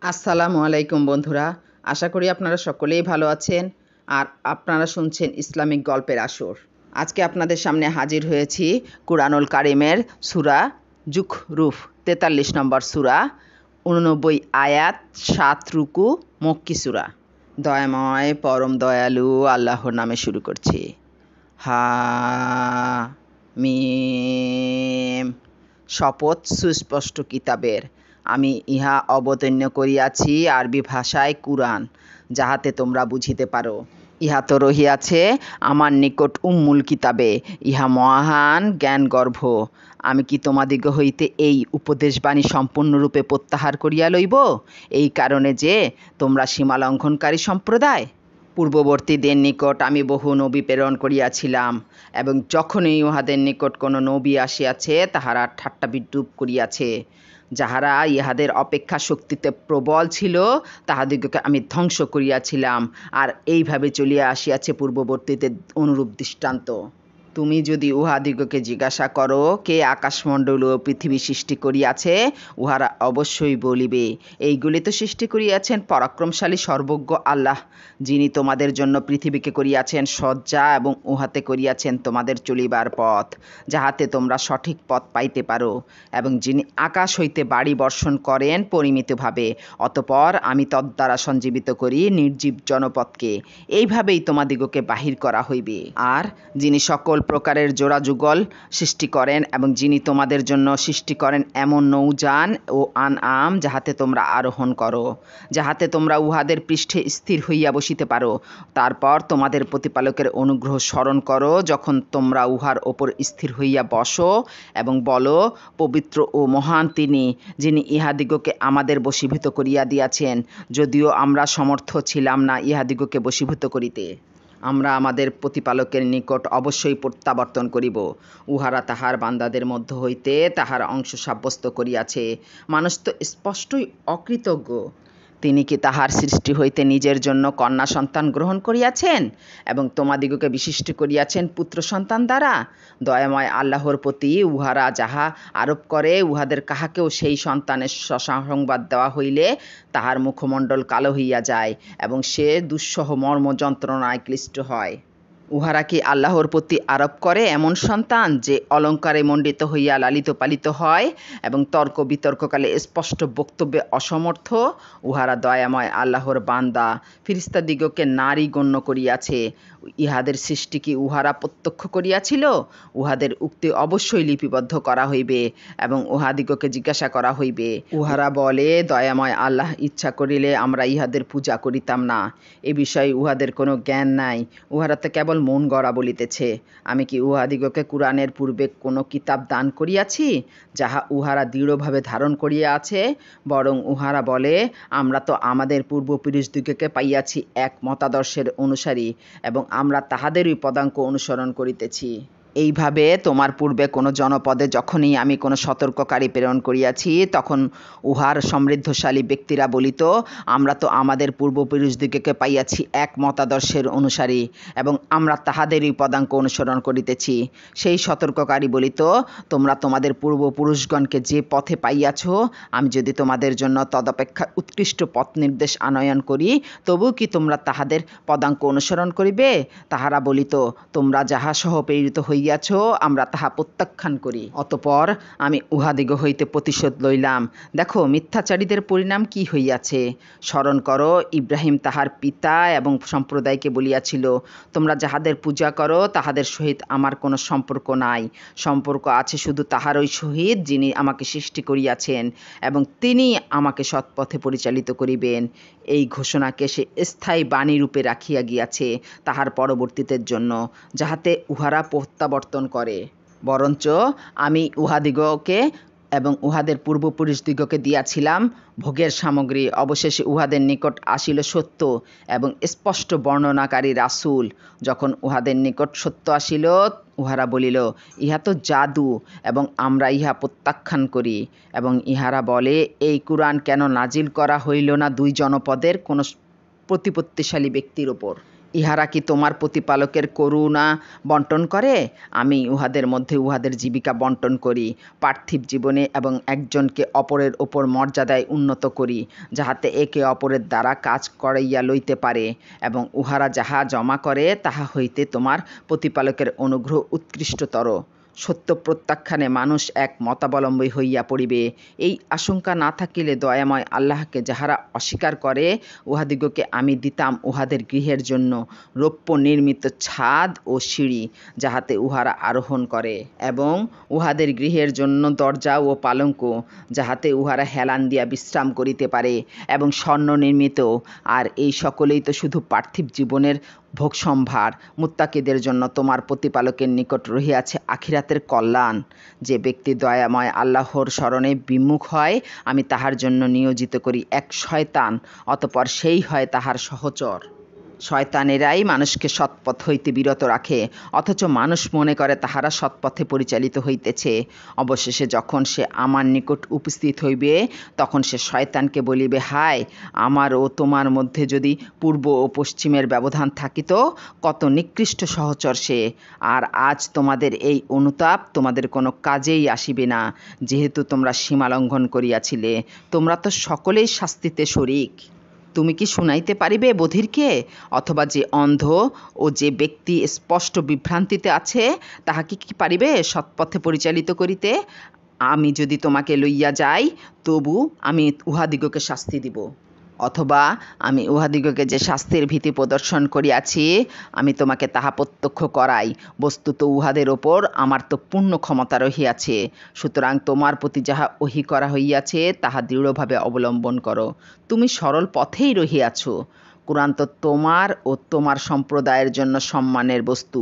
আসসালামু আলাইকুম বন্ধুরা, আশা করি আপনারা সকলেই ভালো আছেন আর আপনারা শুনছেন ইসলামিক গল্পের আসর। আজকে আপনাদের সামনে হাজির হয়েছি কুরআনুল কারিমের সূরা জুখরুফ ৪৩ নম্বর সূরা, ৮৯ আয়াত, ৭ রুকু, মক্কি সূরা। দয়াময় পরম দয়ালু আল্লাহর নামে শুরু করছি। হা মিম। শপথ সুস্পষ্ট কিতাবের, আমি ইহা অবতীর্ণ করিয়াছি আরবি ভাষায় কুরআন, যাহাতে তোমরা বুঝিতে পারো। ইহা তো রহিয়াছে আমার নিকট উম্মুল কিতাবে, ইহা মহান জ্ঞানগর্ভ। আমি কি তোমাদিগ হইতে এই উপদেশবাণী সম্পূর্ণরূপে প্রত্যাহার করিয়া লইব, এই কারণে যে তোমরা সীমালঙ্ঘনকারী সম্প্রদায়? পূর্ববর্তীদের নিকট আমি বহু নবী প্রেরণ করিয়াছিলাম, এবং যখনই উহাদের নিকট কোনো নবী আসিয়াছে তাহারা ঠাট্টা বিদ্রূপ করিয়াছে। যাহারা ইহাদের অপেক্ষা শক্তিতে প্রবল ছিল তাহাদিগকে আমি ধ্বংস করিয়াছিলাম, আর এইভাবে চলিয়া আসিয়াছে পূর্ববর্তীদের অনুরূপ দৃষ্টান্ত। তুমি যদি উহাদিগকে জিজ্ঞাসা করো, কে আকাশমণ্ডল ও পৃথিবী সৃষ্টি করিয়াছে, উহারা অবশ্যই বলিবে, এইগুলি তো সৃষ্টি করিয়াছেন পরাক্রমশালী সর্বজ্ঞ আল্লাহ, যিনি তোমাদের জন্য পৃথিবীকে করিয়াছেন শয্যা এবং উহাতে করিয়াছেন তোমাদের চলিবার পথ, যাহাতে তোমরা সঠিক পথ পাইতে পারো, এবং যিনি আকাশ হইতে বাড়ি বর্ষণ করেন পরিমিতভাবে, অতঃপর আমি তদ্দ্বারা সঞ্জীবিত করি নির্জীব জনপদকে, এইভাবেই তোমাদিগকে বাহির করা হইবে। আর যিনি সকল প্রকারের জোড়া যুগল সৃষ্টি করেন, এবং যিনি তোমাদের জন্য সৃষ্টি করেন এমন নৌযান ও আনআম, যাহাতে তোমরা আরোহণ করো, যাহাতে তোমরা উহাদের পৃষ্ঠে স্থির হইয়া বসিতে পারো। তারপর তোমাদের প্রতিপালকের অনুগ্রহ স্মরণ করো, যখন তোমরা উহার ওপর স্থির হইয়া বসো, এবং বলো, পবিত্র ও মহান তিনি, যিনি ইহাদিগকে আমাদের বশীভূত করিয়া দিয়াছেন, যদিও আমরা সমর্থ ছিলাম না ইহাদিগকে বশীভূত করিতে। আমরা আমাদের প্রতিপালকের নিকট অবশ্যই প্রত্যাবর্তন করিব। উহারা তাহার বান্দাদের মধ্য হইতে তাহার অংশ সাব্যস্ত করিয়াছে। মানুষ তো স্পষ্টই অকৃতজ্ঞ। তিনি কি তাহার সৃষ্টি হইতে নিজের জন্য কন্যা সন্তান গ্রহণ করিয়াছেন, এবং তোমাদিগকে বিশিষ্ট করিয়াছেন পুত্র সন্তান দ্বারা? দয়াময় আল্লাহর প্রতি উহারা যাহা আরোপ করে, উহাদের কাহাকেও সেই সন্তানের সংবাদ দেওয়া হইলে তাহার মুখমণ্ডল কালো হইয়া যায়, এবং সে দুঃসহ মর্ম যন্ত্রণায় ক্লিষ্ট হয়। উহারা কি আল্লাহর প্রতি আরোপ করে এমন সন্তান, যে অলঙ্কারে মণ্ডিত হইয়া লালিত পালিত হয় এবং তর্ক বিতর্ককালে স্পষ্ট বক্তব্যে অসমর্থ? উহারা দয়াময় আল্লাহর বান্দা ফিরিস্তাদিগকে নারী গণ্য করিয়াছে। ইহাদের সৃষ্টি কি উহারা প্রত্যক্ষ করিয়াছিল? উহাদের উক্তি অবশ্যই লিপিবদ্ধ করা হইবে, এবং উহাদিগকে জিজ্ঞাসা করা হইবে। উহারা বলে, দয়াময় আল্লাহ ইচ্ছা করিলে আমরা ইহাদের পূজা করিতাম না। এ বিষয়ে উহাদের কোনো জ্ঞান নাই, উহারা তো কেবল মন গড়া বলিতেছে। আমি কি উহাদিগকে কুরআনের পূর্বে কোনো কিতাব দান করিয়াছি, যাহা উহারা দৃঢ়ভাবে ধারণ করিয়া আছে? বরং উহারা বলে, আমরা তো আমাদের পূর্বপুরুষদিগকে পাইয়াছি এক মতাদর্শের অনুসারী, এবং আমরা তাহাদেরই পদাঙ্ক অনুসরণ করিতেছি। এইভাবে তোমার পূর্বে কোনো জনপদে যখনই আমি কোনো সতর্ককারী প্রেরণ করিয়াছি, তখন উহার সমৃদ্ধশালী ব্যক্তিরা বলিত, আমরা তো আমাদের পূর্বপুরুষদিগকে পাইয়াছি এক মতাদর্শের অনুসারী, এবং আমরা তাহাদেরই পদাঙ্ক অনুসরণ করিতেছি। সেই সতর্ককারী বলিত, তোমরা তোমাদের পূর্বপুরুষগণকে যে পথে পাইয়াছ, আমি যদি তোমাদের জন্য তদপেক্ষা উৎকৃষ্ট পথ নির্দেশ আনয়ন করি, তবু কি তোমরা তাহাদের পদাঙ্ক অনুসরণ করিবে? তাহারা বলিত, তোমরা যাহা সহ প্রেরিত হইয়াছ আমরা তাহা প্রত্যাখ্যান করি। অতঃপর আমি উহাদিগ হইতে প্রতিশোধ লইলাম। দেখো মিথ্যাচারীদের পরিণাম কি হইয়াছে। স্মরণ করো, ইব্রাহিম তাহার পিতা এবং সম্প্রদায়কে বলিয়াছিল, তোমরা যাহাদের পূজা করো তাহাদের সহিত আমার কোনো সম্পর্ক নাই, সম্পর্ক আছে শুধু তাহারই সহিত যিনি আমাকে সৃষ্টি করিয়াছেন, এবং তিনি আমাকে সৎপথে পরিচালিত করিবেন। এই ঘোষণাকে সে স্থায়ী বাণীরূপে রাখিয়া গিয়াছে তাহার পরবর্তীদের জন্য, যাহাতে উহারা প্রত্যাবর্তন করে। বরঞ্চ আমি উহাদিগকে এবং উহাদের পূর্বপুরুষদিগকে দিয়াছিলাম ভোগের সামগ্রী। অবশেষে উহাদের নিকট আসিল সত্য এবং স্পষ্ট বর্ণনাকারী রাসূল। যখন উহাদের নিকট সত্য আসিল, উহারা বলিল, ইহা তো জাদু, এবং আমরা ইহা প্রত্যাখ্যান করি। এবং ইহারা বলে, এই কুরআন কেন নাজিল করা হইল না দুই জনপদের কোনো প্রতিপত্তিশালী ব্যক্তির ওপর? ইহারা কি তোমার প্রতিপালকের করুণা বন্টন করে? আমি উহাদের মধ্যে উহাদের জীবিকা বন্টন করি, পার্থিব জীবনে, এবং একজনকে অপরের ওপর মর্যাদায় উন্নত করি, যাহাতে একে অপরের দ্বারা কাজ করাইয়া লইতে পারে, এবং উহারা যাহা জমা করে তাহা হইতে তোমার প্রতিপালকের অনুগ্রহ উৎকৃষ্টতর। সত্য প্রত্যাখ্যানে মানুষ এক মতাবলম্বী হইয়া পড়িবে। এই আশঙ্কা না থাকিলে দয়াময় আল্লাহকে যাহারা অস্বীকার করে, উহাদিগকে আমি দিতাম উহাদের গৃহের জন্য রৌপ্য নির্মিত ছাদ ও সিঁড়ি, যাহাতে উহারা আরোহণ করে, এবং উহাদের গৃহের জন্য দরজা ও পালঙ্ক, যাহাতে উহারা হেলান দিয়া বিশ্রাম করিতে পারে, এবং স্বর্ণ নির্মিত। আর এই সকলেই তো শুধু পার্থিব জীবনের ভোগসম্ভার। মুত্তাকিদের জন্য তোমার প্রতিপালকের নিকট রহিয়াছে আখিরাতের কল্যাণ। যে ব্যক্তি দয়াময় আল্লাহর স্মরণে বিমুখ হয়, আমি তাহার জন্য নিয়োজিত করি এক শয়তান, অতঃপর সেই হয় তাহার সহচর। শয়তানেরাই মানুষকে সৎপথ হইতে বিরত রাখে, অথচ মানুষ মনে করে তাহারা সৎপথে পরিচালিত হইতেছে। অবশেষে যখন সে আমার নিকট উপস্থিত হইবে, তখন সে শয়তানকে বলিবে, হায়, আমার ও তোমার মধ্যে যদি পূর্ব ও পশ্চিমের ব্যবধান থাকিত, কত নিকৃষ্ট সহচর সে! আর আজ তোমাদের এই অনুতাপ তোমাদের কোনো কাজেই আসিবে না, যেহেতু তোমরা সীমালঙ্ঘন করিয়াছিলে। তোমরা তো সকলেই শাস্তিতে শরিক। তুমি কি শুনাইতে পারিবে বধিরকে? অথবা যে অন্ধ ও যে ব্যক্তি স্পষ্ট বিভ্রান্তিতে আছে, তাহাকে কি পারিবে সৎপথে পরিচালিত করিতে? আমি যদি তোমাকে লইয়া যাই, তবু আমি উহাদিগকে শাস্তি দিব। অথবা আমি উহাদিগকে যে শাস্তির ভীতি প্রদর্শন করিয়াছি, আমি তোমাকে তাহা প্রত্যক্ষ করাই। বস্তুত উহাদের ওপর আমার তো পূর্ণ ক্ষমতা রহিয়াছে। সুতরাং তোমার প্রতি যাহা ওহী করা হইয়াছে, তাহা দৃঢ়ভাবে অবলম্বন করো। তুমি সরল পথেই রহিয়াছ। কুরআন তো তোমার ও তোমার সম্প্রদায়ের জন্য সম্মানের বস্তু।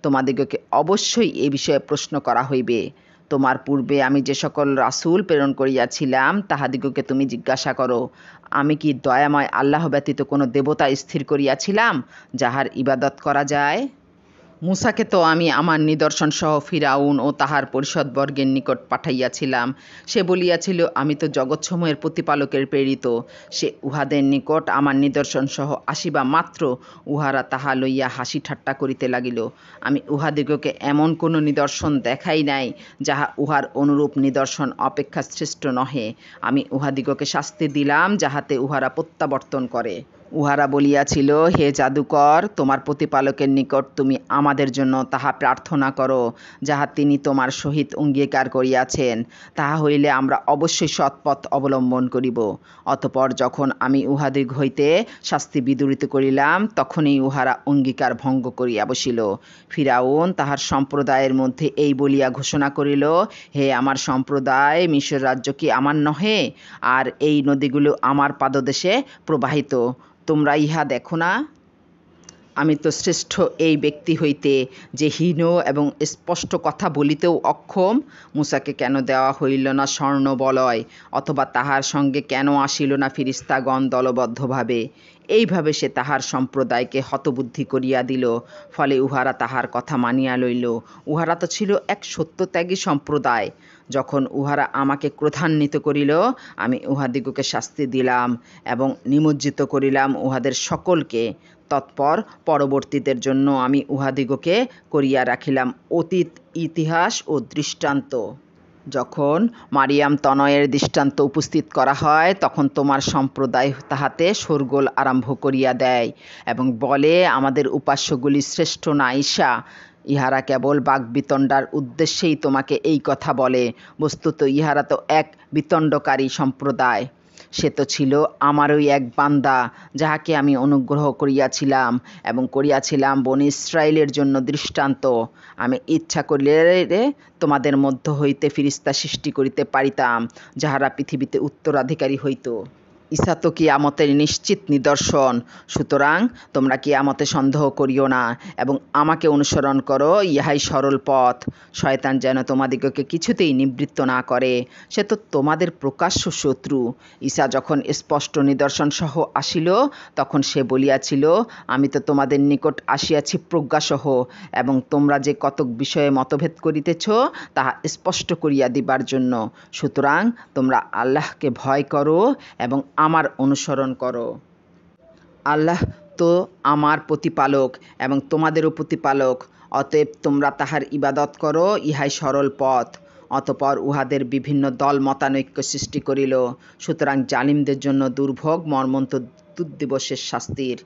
তোমাদিগকে অবশ্যই এ বিষয়ে প্রশ্ন করা হইবে। তোমার পূর্বে আমি যে সকল রাসূল প্রেরণ করিয়াছিলাম, তাহাদিগকে তুমি জিজ্ঞাসা করো, আমি কি দয়াময় আল্লাহ ব্যতীত কোনো দেবতা স্থির করিয়াছিলাম, যাহার ইবাদত করা যায়? মূসাকে তো আমি আমার নিদর্শন সহ ফিরাউন ও তাহার পরিষদবর্গের নিকট পাঠাইয়াছিলাম। সে বলিয়াছিল, আমি তো জগৎসমূহের প্রতিপালকের প্রেরিত। সে উহাদের নিকট আমার নিদর্শন সহ আসিবা মাত্র উহারা তাহা লইয়া হাসি ঠাট্টা করিতে লাগিল। আমি উহাদিগকে এমন কোনো নিদর্শন দেখাই নাই, যাহা উহার অনুরূপ নিদর্শন অপেক্ষা শ্রেষ্ঠ নহে। আমি উহাদিগকে শাস্তি দিলাম, যাহাতে উহারা প্রত্যাবর্তন করে। উহারা বলিয়াছিল, হে জাদুকর, তোমার প্রতিপালকের নিকট তুমি আমাদের জন্য তাহা প্রার্থনা করো, যাহা তিনি তোমার সহিত অঙ্গীকার করিয়াছেন। তাহা হইলে আমরা অবশ্যই সৎপথ অবলম্বন করিব। অতঃপর যখন আমি উহাদিগ হইতে শাস্তি বিদূরিত করিলাম, তখনই উহারা অঙ্গীকার ভঙ্গ করিয়া বসিল। ফিরাউন তাহার সম্প্রদায়ের মধ্যে এই বলিয়া ঘোষণা করিল, হে আমার সম্প্রদায়, মিশর রাজ্য কি আমার নহে? আর এই নদীগুলো আমার পাদদেশে প্রবাহিত। তোমরা ইহা দেখো না? আমি তো শ্রেষ্ঠ এই ব্যক্তি হইতে, যে হীন এবং স্পষ্ট কথা বলিতেও অক্ষম। মূসাকে কেন দেওয়া হইল না স্বর্ণবলয়, অথবা তাহার সঙ্গে কেন আসিল না ফিরিস্তাগণ দলবদ্ধভাবে? এইভাবে সে তাহার সম্প্রদায়কে হতবুদ্ধি করিয়া দিল। ফলে উহারা তাহার কথা মানিয়া লইল। উহারা তো ছিল এক সত্যত্যাগী সম্প্রদায়। যখন উহারা আমাকে ক্রোধান্বিত করিল, আমি উহাদিগকে শাস্তি দিলাম এবং নিমজ্জিত করিলাম উহাদের সকলকে। তৎপর পরবর্তীদের জন্য আমি উহাদিগকে করিয়া রাখিলাম অতীত ইতিহাস ও দৃষ্টান্ত। যখন মারিয়াম তনয়ের দৃষ্টান্ত উপস্থিত করা হয়, তখন তোমার সম্প্রদায় তাহাতে শোরগোল আরম্ভ করিয়া দেয় এবং বলে, আমাদের উপাস্যগুলি শ্রেষ্ঠ না ঈশা? ইহারা কেবল বাগ্বিতণ্ডার উদ্দেশ্যেই তোমাকে এই কথা বলে। বস্তুত ইহারা তো এক বিতণ্ডকারী সম্প্রদায়। সে তো ছিল আমারই এক বান্দা, যাহাকে আমি অনুগ্রহ করিয়াছিলাম এবং করিয়াছিলাম বনী ইসরাইলের জন্য দৃষ্টান্ত। আমি ইচ্ছা করিলে তোমাদের মধ্য হইতে ফিরিস্তা সৃষ্টি করিতে পারিতাম, যাহারা পৃথিবীতে উত্তরাধিকারী হইত। ঈসা তো কিয়ামতের নিশ্চিত নিদর্শন। সুতরাং তোমরা কিয়ামতে সন্দেহ করিও না এবং আমাকে অনুসরণ করো, ইহাই সরল পথ। শয়তান যেন তোমাদিগকে কিছুতেই নিবৃত্ত না করে। সে তো তোমাদের প্রকাশ্য শত্রু। ঈসা যখন স্পষ্ট নিদর্শন সহ আসিল, তখন সে বলিয়াছিল, আমি তো তোমাদের নিকট আসিয়াছি প্রজ্ঞাসহ, এবং তোমরা যে কতক বিষয়ে মতভেদ করিতেছ, তাহা স্পষ্ট করিয়া দিবার জন্য। সুতরাং তোমরা আল্লাহকে ভয় করো এবং আমার অনুসরণ করো। আল্লাহ তো আমার প্রতিপালক এবং তোমাদেরও প্রতিপালক, অতএব তোমরা তাহার ইবাদত করো, ইহাই সরল পথ। অতঃপর উহাদের বিভিন্ন দল মতানৈক্য সৃষ্টি করিল। সুতরাং জালিমদের জন্য দুর্ভোগ মর্মন্তুদ দিবসের শাস্তির।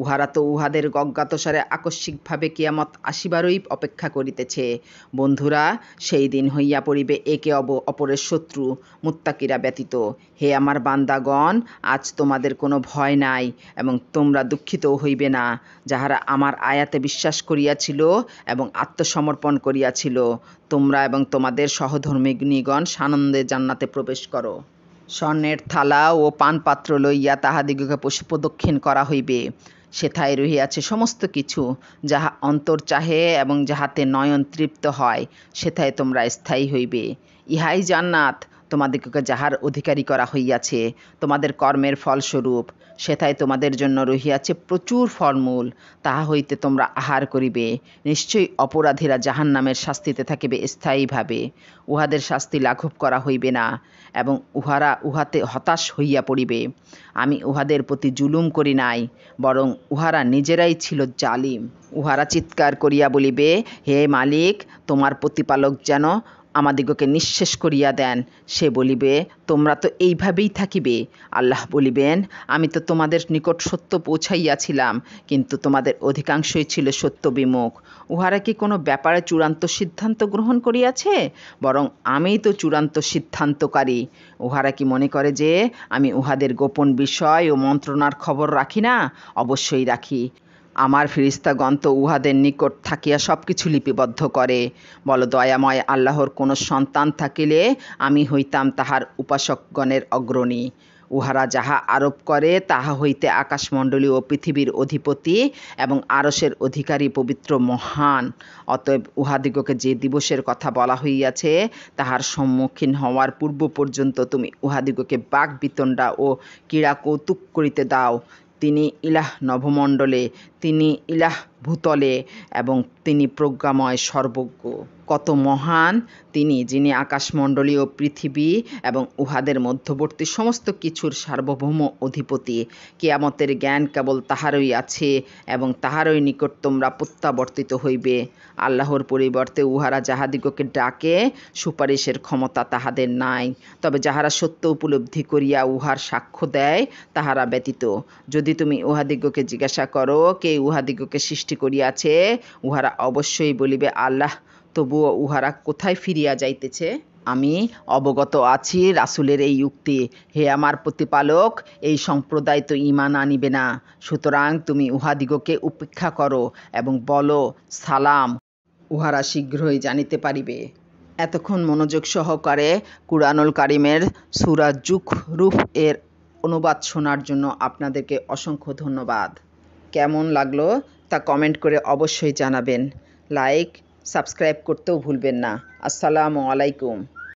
উহারা তো উহাদের অজ্ঞাতসারে আকস্মিকভাবে কিয়ামত আসিবারই অপেক্ষা করিতেছে। বন্ধুরা, সেই দিন হইয়া পড়িবে একে অপরের শত্রু, মুত্তাকিরা ব্যতীত। হে আমার বান্দাগণ, আজ তোমাদের কোনো ভয় নাই এবং তোমরা দুঃখিতও হইবে না, যাহারা আমার আয়াতে বিশ্বাস করিয়াছিল এবং আত্মসমর্পণ করিয়াছিল। তোমরা এবং তোমাদের সহধর্মিণীগণ সানন্দে জান্নাতে প্রবেশ করো। স্বর্ণের থালা ও পানপাত্র লইয়া তাহাদিগকে প্রদক্ষিণ করা হইবে। সেথায় রহিয়াছে সমস্ত কিছু, যাহা অন্তর চাহে এবং যাহাতে নয়ন তৃপ্ত হয়, সেথায় তোমরা স্থায়ী হইবে। ইহাই জান্নাত, তোমাদিগকে যাহার অধিকারী করা হইয়াছে তোমাদের কর্মের ফলস্বরূপ। সেথায় তোমাদের জন্য রহিয়াছে প্রচুর ফলমূল, তাহা হইতে তোমরা আহার করিবে। নিশ্চয়ই অপরাধীরা জাহান্নামের শাস্তিতে থাকিবে স্থায়ীভাবে। উহাদের শাস্তি লাঘব করা হইবে না এবং উহারা উহাতে হতাশ হইয়া পড়িবে। আমি উহাদের প্রতি জুলুম করি নাই, বরং উহারা নিজেরাই ছিল জালিম। উহারা চিৎকার করিয়া বলিবে, হে মালিক, তোমার প্রতিপালক যেন আমাদিগকে নিঃশেষ করিয়া দেন। সে বলিবে, তোমরা তো এইভাবেই থাকিবে। আল্লাহ বলিবেন, আমি তো তোমাদের নিকট সত্য পৌঁছাইয়াছিলাম, কিন্তু তোমাদের অধিকাংশই ছিল সত্য বিমুখ। উহারা কি কোনো ব্যাপারে চূড়ান্ত সিদ্ধান্ত গ্রহণ করিয়াছে? বরং আমিই তো চূড়ান্ত সিদ্ধান্তকারী। উহারা কি মনে করে যে আমি উহাদের গোপন বিষয় ও মন্ত্রণার খবর রাখি না? অবশ্যই রাখি। আমার ফেরেশতাগণ তো উহাদের নিকট থাকিয়া সব কিছু লিপিবদ্ধ করে। বল, দয়াময় আল্লাহর কোনো সন্তান থাকিলে আমি হইতাম তাহার উপাসকগণের অগ্রণী। উহারা যাহা আরোপ করে তাহা হইতে আকাশমণ্ডলী ও পৃথিবীর অধিপতি এবং আরশের অধিকারী পবিত্র মহান। অতএব উহাদিগকে যে দিবসের কথা বলা হইয়াছে তাহার সম্মুখীন হওয়ার পূর্ব পর্যন্ত তুমি উহাদিগকে বাক বিতণ্ডা ও ক্রীড়া কৌতুক করিতে দাও। তিনি ইলাহ নভমণ্ডলে, তিনি ইলাহ ভূতলে এবং তিনি প্রজ্ঞাময় সর্বজ্ঞ। কত মহান তিনি, যিনি আকাশমণ্ডলী ও পৃথিবী এবং উহাদের মধ্যবর্তী সমস্ত কিছুর সার্বভৌম অধিপতি। কিয়ামতের জ্ঞান কেবল তাহারই আছে এবং তাহারই নিকট তোমরা প্রত্যাবর্তিত হইবে। আল্লাহর পরিবর্তে উহারা যাহাদিগকে ডাকে, সুপারিশের ক্ষমতা তাহাদের নাই, তবে যাহারা সত্য উপলব্ধি করিয়া উহার সাক্ষ্য দেয় তাহারা ব্যতীত। যদি তুমি উহাদিগকে জিজ্ঞাসা করো, কে উহাদিগকে সৃষ্টি করিয়াছে, উহারা অবশ্যই বলিবে আল্লাহ। তবুও উহারা কোথায় ফিরিয়া যাইতেছে? আমি অবগত আছি রাসূলের এই উক্তি, হে আমার প্রতিপালক, এই সম্প্রদায় তো ঈমান আনিবে না। সুতরাং তুমি উহাদিগকে উপেক্ষা করো এবং বলো, সালাম, উহারা শীঘ্রই জানিতে পারিবে। এতক্ষণ মনোযোগ সহকারে কুরআনুল কারীমের সূরা যুখরুফ এর অনুবাদ শোনার জন্য আপনাদেরকে অসংখ্য ধন্যবাদ। কেমন লাগলো তা কমেন্ট করে অবশ্যই জানাবেন। লাইক, সাবস্ক্রাইব করতেও ভুলবেন না। আসসালামু আলাইকুম।